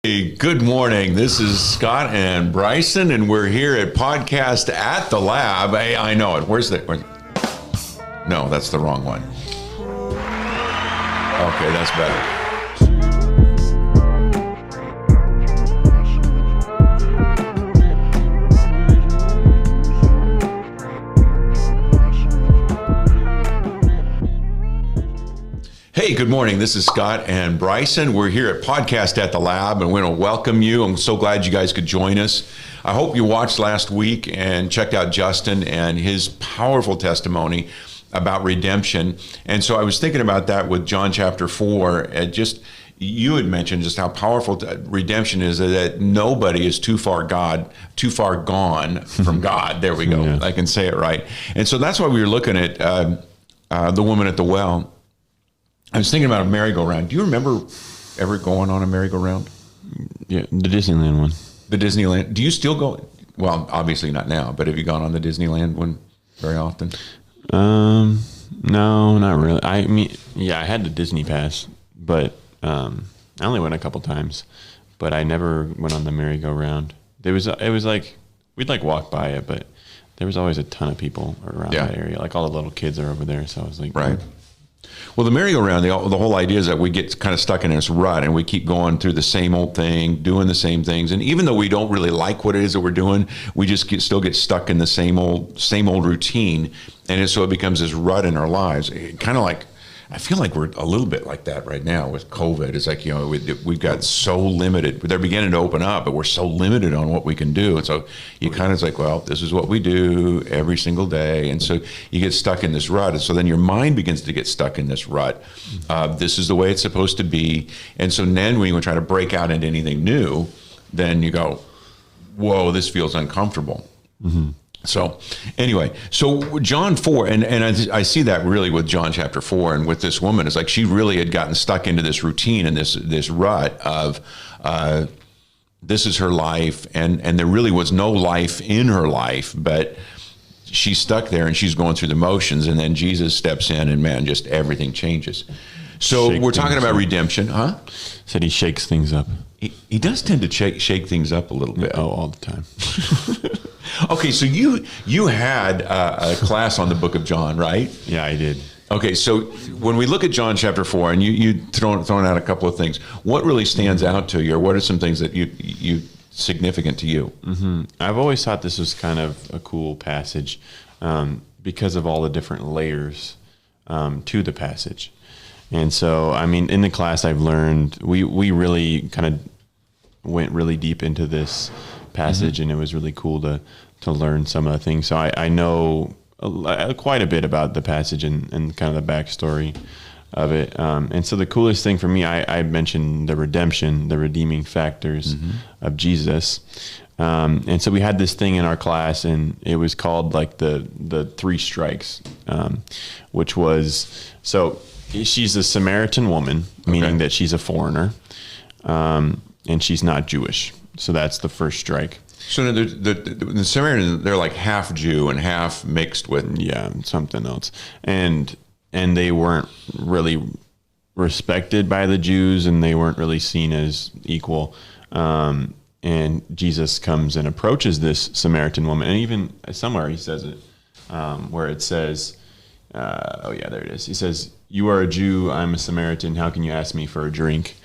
Hey, good morning. This is Scott and Bryson, and we're here at Podcast at the Lab. Hey, I know it. No, that's the wrong one. Okay, that's better. Hey, good morning. This is Scott and Bryson. We're here at Podcast at the Lab, and we want to welcome you. I'm so glad you guys could join us. I hope you watched last week and checked out Justin and his powerful testimony about redemption. And so I was thinking about that with John chapter 4. You had mentioned just how powerful redemption is, that nobody is too far gone from God. There we go. Yeah. I can say it right. And so that's why we were looking at the woman at the well. I was thinking about a merry-go-round. Do you remember ever going on a merry-go-round? Yeah, the Disneyland one. The Disneyland. Do you still go? Well, obviously not now, but have you gone on the Disneyland one very often? No, not really. I mean, yeah, I had the Disney pass, but I only went a couple times, but I never went on the merry-go-round. It was like, we'd like walk by it, but there was always a ton of people around that area. Like all the little kids are over there, so I was like, right. Well, the merry-go-round, the whole idea is that we get kind of stuck in this rut and we keep going through the same old thing, doing the same things. And even though we don't really like what it is that we're doing, we just still get stuck in the same old routine. And so it becomes this rut in our lives. Kind of like, I feel like we're a little bit like that right now with COVID. It's like, we've got so limited. They're beginning to open up, but we're so limited on what we can do. And so you kind of it's like, well, this is what we do every single day. And so you get stuck in this rut. And so then your mind begins to get stuck in this rut. This is the way it's supposed to be. And so then when you try to break out into anything new, then you go, whoa, this feels uncomfortable. Mm-hmm. So anyway, so John 4, and I see that really with John chapter 4 and with this woman, it's like she really had gotten stuck into this routine and this rut of this is her life, and there really was no life in her life, but she's stuck there and she's going through the motions, and then Jesus steps in and man, just everything changes. So we're talking about redemption, huh? Said he shakes things up. He does tend to shake things up a little bit. Oh, all the time. Okay, so you had a class on the book of John, right? Yeah, I did. Okay, so when we look at John chapter 4, and you thrown out a couple of things, what really stands out to you, or what are some things that you significant to you? Mm-hmm. I've always thought this was kind of a cool passage because of all the different layers to the passage. And so, I mean, in the class I've learned, we really kind of went really deep into this passage, and it was really cool to learn some of the things. So I know quite a bit about the passage and kind of the backstory of it. And so the coolest thing for me, I mentioned the redemption, the redeeming factors of Jesus. And so we had this thing in our class, and it was called like the 3 strikes, which was, so she's a Samaritan woman, meaning that she's a foreigner, and she's not Jewish. So that's the first strike. So the Samaritans, they're like half Jew and half mixed with something else, and they weren't really respected by the Jews, and they weren't really seen as equal. And Jesus comes and approaches this Samaritan woman, and even somewhere he says it, where it says, there it is. He says, "You are a Jew, I'm a Samaritan. How can you ask me for a drink?"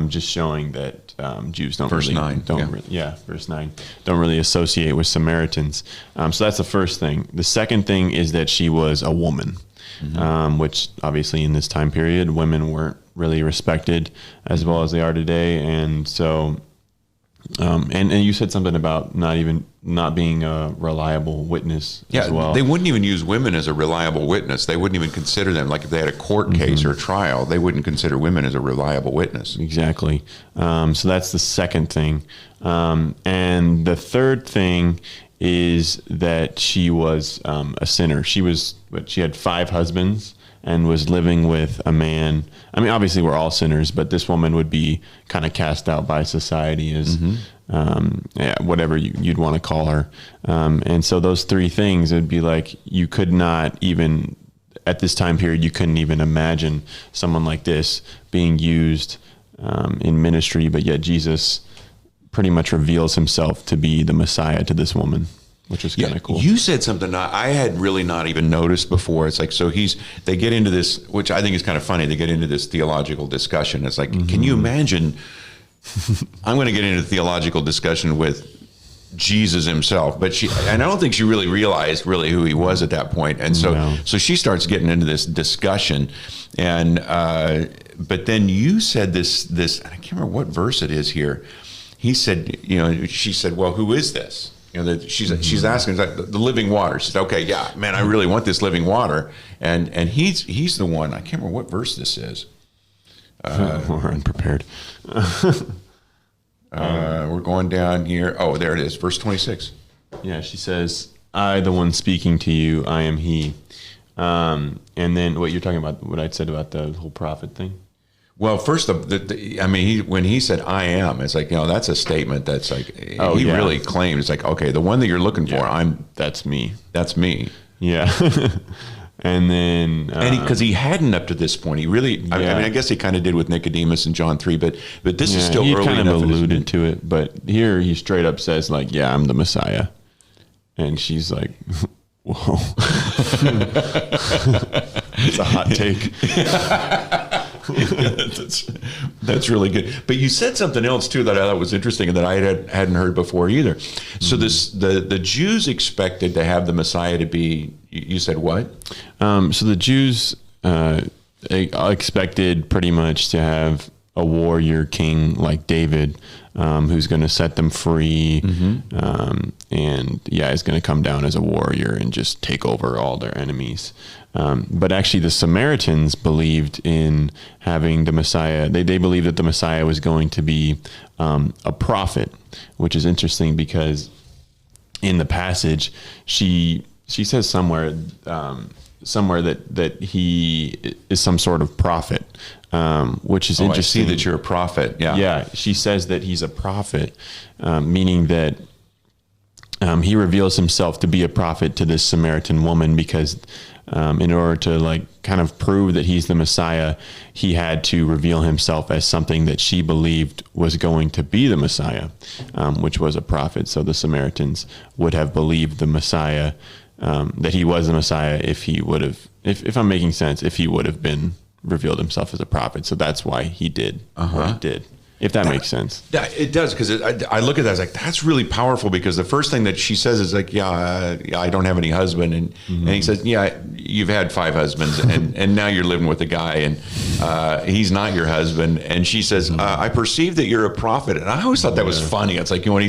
Just showing that Jews don't verse 9 don't really associate with Samaritans. So that's the first thing. The second thing is that she was a woman, which obviously in this time period, women weren't really respected as well as they are today. And so, and you said something about not being a reliable witness as well. They wouldn't even use women as a reliable witness. They wouldn't even consider them, like if they had a court case or a trial, they wouldn't consider women as a reliable witness. Exactly. So that's the second thing. And the third thing is that she was a sinner. She had 5 husbands and was living with a man. I mean, obviously we're all sinners, but this woman would be kind of cast out by society as whatever you'd want to call her. And so those 3 things, it'd be like you could not even, at this time period, you couldn't even imagine someone like this being used in ministry, but yet Jesus pretty much reveals himself to be the Messiah to this woman, which is kind of cool. You said something I had really not even noticed before. It's like, so they get into this, which I think is kind of funny. They get into this theological discussion. It's like, can you imagine? I'm going to get into theological discussion with Jesus himself, and I don't think she really realized really who he was at that point. And so she starts getting into this discussion, and but then you said this, I can't remember what verse it is here. He said, she said, well, who is this? She's asking the living water. She said, okay, yeah, man, I really want this living water. And he's the one. I can't remember what verse this is. We're unprepared. We're going down here. Oh, there it is. Verse 26. Yeah, she says, I, the one speaking to you, I am he. And then what you're talking about, what I'd said about the whole prophet thing. Well, first, when he said "I am," it's like, that's a statement that's like he really claims. It's like, okay, the one that you're looking for, that's me. That's me. Yeah. And then, because he hadn't up to this point, he really. I guess he kind of did with Nicodemus in John 3, but this is still early kind enough. Of alluded to it, but here he straight up says, like, "Yeah, I'm the Messiah," and she's like, "Whoa, it's a hot take." That's really good. But you said something else too that I thought was interesting and that I hadn't heard before either. So the Jews expected to have the Messiah to be. You said what? So the Jews expected pretty much to have a warrior king like David, who's going to set them free, and is going to come down as a warrior and just take over all their enemies. But actually, the Samaritans believed in having the Messiah. They believed that the Messiah was going to be a prophet, which is interesting because in the passage, she says somewhere that he is some sort of prophet, which is interesting. I see that you're a prophet. Yeah. Yeah. She says that he's a prophet, meaning that he reveals himself to be a prophet to this Samaritan woman because in order to kind of prove that he's the Messiah, he had to reveal himself as something that she believed was going to be the Messiah, which was a prophet. So the Samaritans would have believed the Messiah, that he was the Messiah if he would have, if I'm making sense, if he would have been revealed himself as a prophet. So that's why he did what he did. If that makes sense. Yeah, it does, because I look at that, I was like, that's really powerful, because the first thing that she says is like, I don't have any husband. And he says, yeah, you've had 5 husbands, and now you're living with a guy, and he's not your husband. And she says, I perceive that you're a prophet. And I always thought that was funny. It's like, when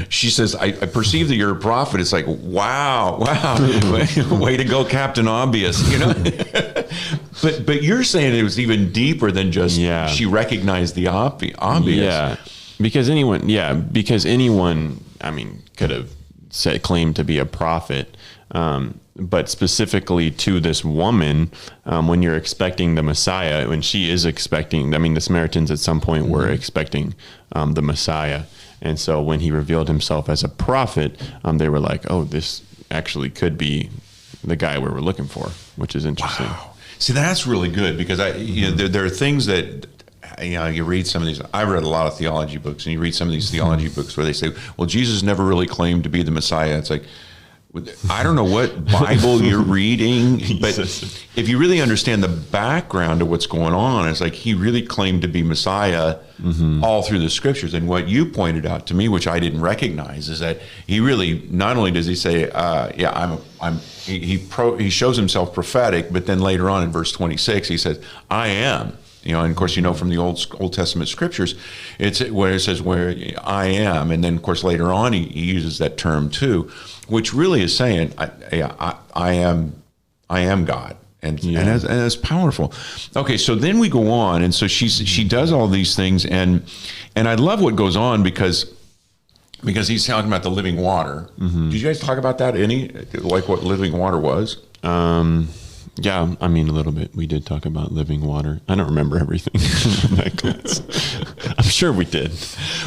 she says, I perceive that you're a prophet. It's like, wow, way to go, Captain Obvious, But you're saying it was even deeper than just she recognized the obvious. Yeah, because anyone, could have claimed to be a prophet, but specifically to this woman, when you're expecting the Messiah, when she is expecting, the Samaritans at some point were expecting the Messiah, and so when he revealed himself as a prophet, they were like, oh, this actually could be the guy we were looking for, which is interesting. Wow. See, that's really good, because there are things that you read some of these. I read a lot of theology books, and you read some of these theology books where they say, "Well, Jesus never really claimed to be the Messiah." It's like, I don't know what Bible you're reading, but if you really understand the background of what's going on, it's like he really claimed to be Messiah all through the Scriptures. And what you pointed out to me, which I didn't recognize, is that he really, not only does he say, he shows himself prophetic, but then later on in verse 26, he says, I am. And of course, from the Old Testament Scriptures, it's where it says where I am, and then of course later on he uses that term too, which really is saying I am God, and that's powerful. Okay, so then we go on, and so she does all these things, and I love what goes on because he's talking about the living water. Did you guys talk about that? Like what living water was? Yeah, I mean, a little bit. We did talk about living water. I don't remember everything in that class. I'm sure we did.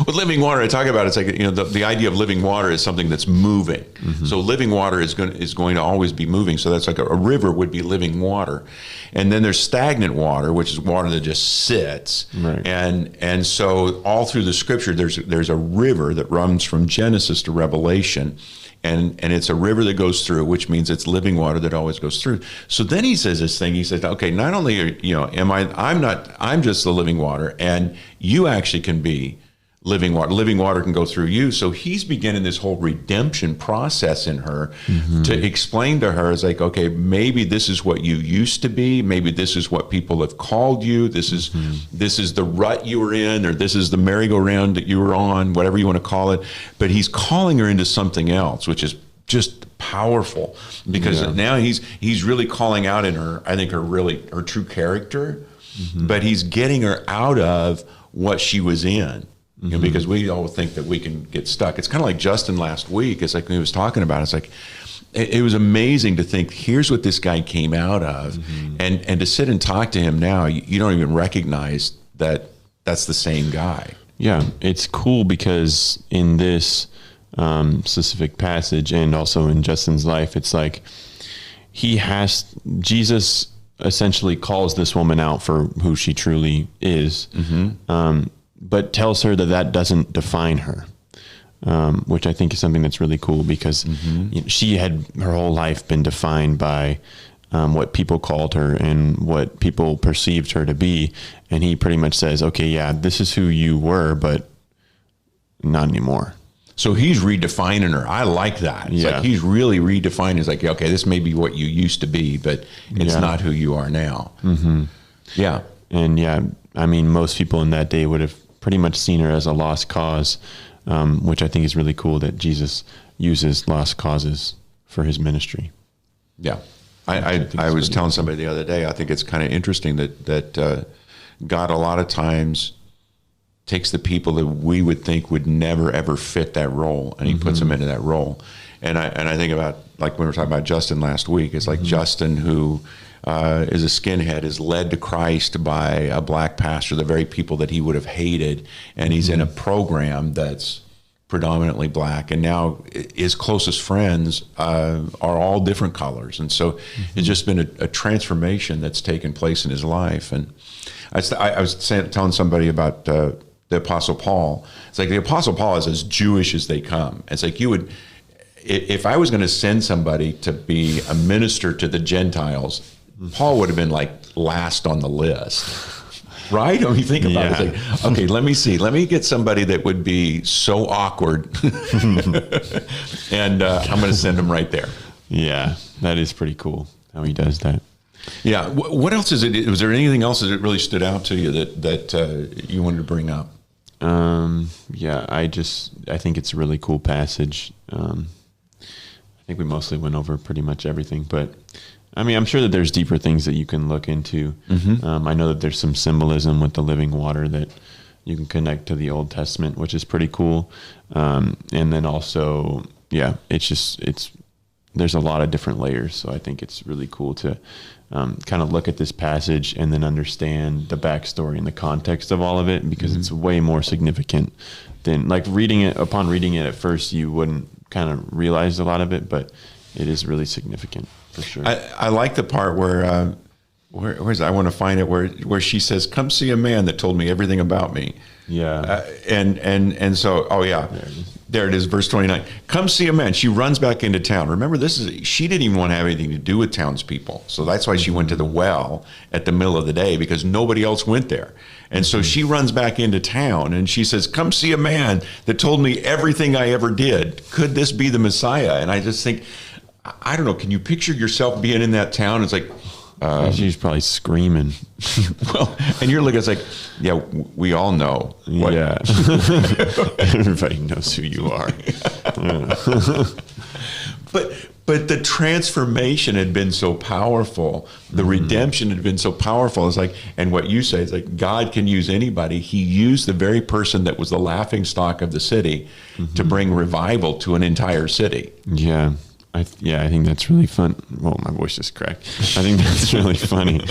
With living water, I talk about it's like, the idea of living water is something that's moving. So living water is going to always be moving. So that's like a river would be living water, and then there's stagnant water, which is water that just sits. Right. And so all through the Scripture, there's a river that runs from Genesis to Revelation. And it's a river that goes through, which means it's living water that always goes through. So then he says this thing. He says, "Okay, not only I'm just the living water, and you actually can be living water. Living water can go through you." So he's beginning this whole redemption process in her to explain to her, it's like, okay, maybe this is what you used to be. Maybe this is what people have called you. This is the rut you were in, or this is the merry-go-round that you were on, whatever you want to call it. But he's calling her into something else, which is just powerful, because now he's really calling out in her, I think, her true character, but he's getting her out of what she was in. Because we all think that we can get stuck. It's kind of like Justin last week. It's like he was talking about. It's like it was amazing to think, here's what this guy came out of, and to sit and talk to him now, you don't even recognize that that's the same guy. Yeah, it's cool because in this specific passage, and also in Justin's life, it's like Jesus essentially calls this woman out for who she truly is. But tells her that doesn't define her, which I think is something that's really cool, because she had her whole life been defined by what people called her and what people perceived her to be. And he pretty much says, okay, yeah, this is who you were, but not anymore. So he's redefining her. I like that. It's like he's really redefining. It's like, okay, this may be what you used to be, but it's not who you are now. Yeah. And I mean, most people in that day would have pretty much seen her as a lost cause, which I think is really cool that Jesus uses lost causes for his ministry. Yeah. I was telling somebody the other day, I think it's kind of interesting that God a lot of times takes the people that we would think would never, ever fit that role, and he puts them into that role. And I think about, like when we were talking about Justin last week, it's like Justin, who is a skinhead, is led to Christ by a black pastor, the very people that he would have hated, and he's in a program that's predominantly black, and now his closest friends are all different colors. And so it's just been a transformation that's taken place in his life. And I was telling somebody about the Apostle Paul. It's like the Apostle Paul is as Jewish as they come. It's like if I was going to send somebody to be a minister to the Gentiles, Paul would have been like last on the list, right? I mean, think about it. It's like, okay, let me see. Let me get somebody that would be so awkward, and I'm going to send them right there. Yeah, that is pretty cool how he does that. Yeah. What else is it? Was there anything else that really stood out to you that you wanted to bring up? Yeah, I think it's a really cool passage. I think we mostly went over pretty much everything, but I mean, I'm sure that there's deeper things that you can look into. I know that there's some symbolism with the living water that you can connect to the Old Testament, which is pretty cool. And then also, there's a lot of different layers. So I think it's really cool to kind of look at this passage and then understand the backstory and the context of all of it, because it's way more significant than, like, reading it. Upon reading it at first, you wouldn't kind of realize a lot of it, but it is really significant for sure. I like the part where where's I want to find it, where she says, "Come see a man that told me everything about me." Yeah. And so, there it is, verse 29. Come see a man. She runs back into town. Remember, she didn't even want to have anything to do with townspeople. So that's why she went to the well at the middle of the day, because nobody else went there. And so she runs back into town and she says, "Come see a man that told me everything I ever did. Could this be the Messiah?" And I just think, I don't know, can you picture yourself being in that town? It's like, she's probably screaming. Well, and you're looking, it's like, yeah, we all know. Yeah. Everybody knows who you are. But the transformation had been so powerful. The redemption had been so powerful. It's like, and what you say is like, God can use anybody. He used the very person that was the laughing stock of the city to bring revival to an entire city. Yeah. I think that's really fun. Well, my voice just cracked. I think that's really funny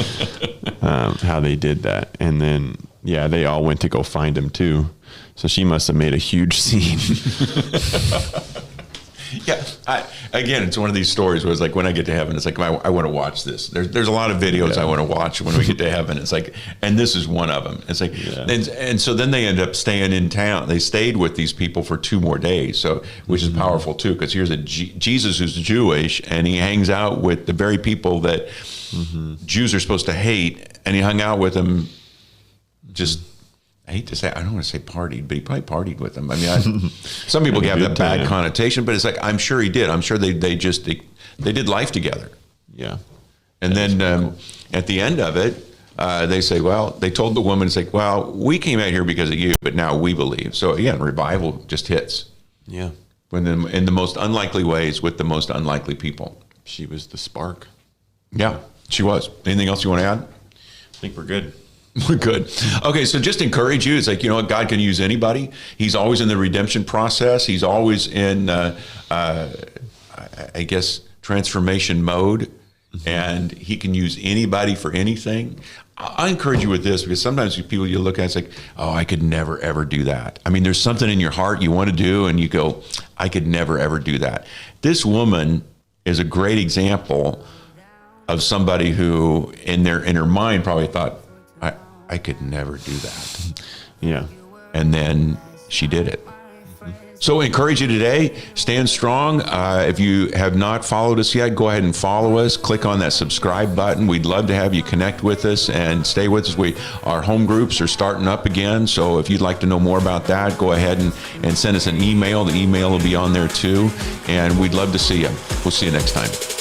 how they did that. And then, they all went to go find him too. So she must have made a huge scene. Yeah. Again, it's one of these stories where it's like when I get to heaven, it's like, I want to watch this. There's a lot of videos I want to watch when we get to heaven. It's like, and this is one of them. It's like, and so then they end up staying in town. They stayed with these people for 2 more days. So, which is powerful too, because here's Jesus who's Jewish, and he hangs out with the very people that Jews are supposed to hate. And he hung out with them just, I hate to say, I don't want to say partied, but he probably partied with them. I mean, some people have that bad connotation, but it's like, I'm sure he did. I'm sure they did life together. Yeah. And then cool. At the end of it, they say, well, they told the woman, it's like, well, we came out here because of you, but now we believe. So again, revival just hits. Yeah. In the most unlikely ways with the most unlikely people. She was the spark. Yeah, she was. Anything else you want to add? I think we're good. We're good. Okay, so just encourage you. It's like, God can use anybody. He's always in the redemption process. He's always in, I guess, transformation mode. And he can use anybody for anything. I encourage you with this, because sometimes people you look at, it's like, oh, I could never, ever do that. I mean, there's something in your heart you want to do, and you go, I could never, ever do that. This woman is a great example of somebody who, in her mind, probably thought, I could never do that. Yeah. And then she did it. So I encourage you today, stand strong. If you have not followed us yet, go ahead and follow us. Click on that subscribe button. We'd love to have you connect with us and stay with us. Our home groups are starting up again. So if you'd like to know more about that, go ahead and send us an email. The email will be on there too. And we'd love to see you. We'll see you next time.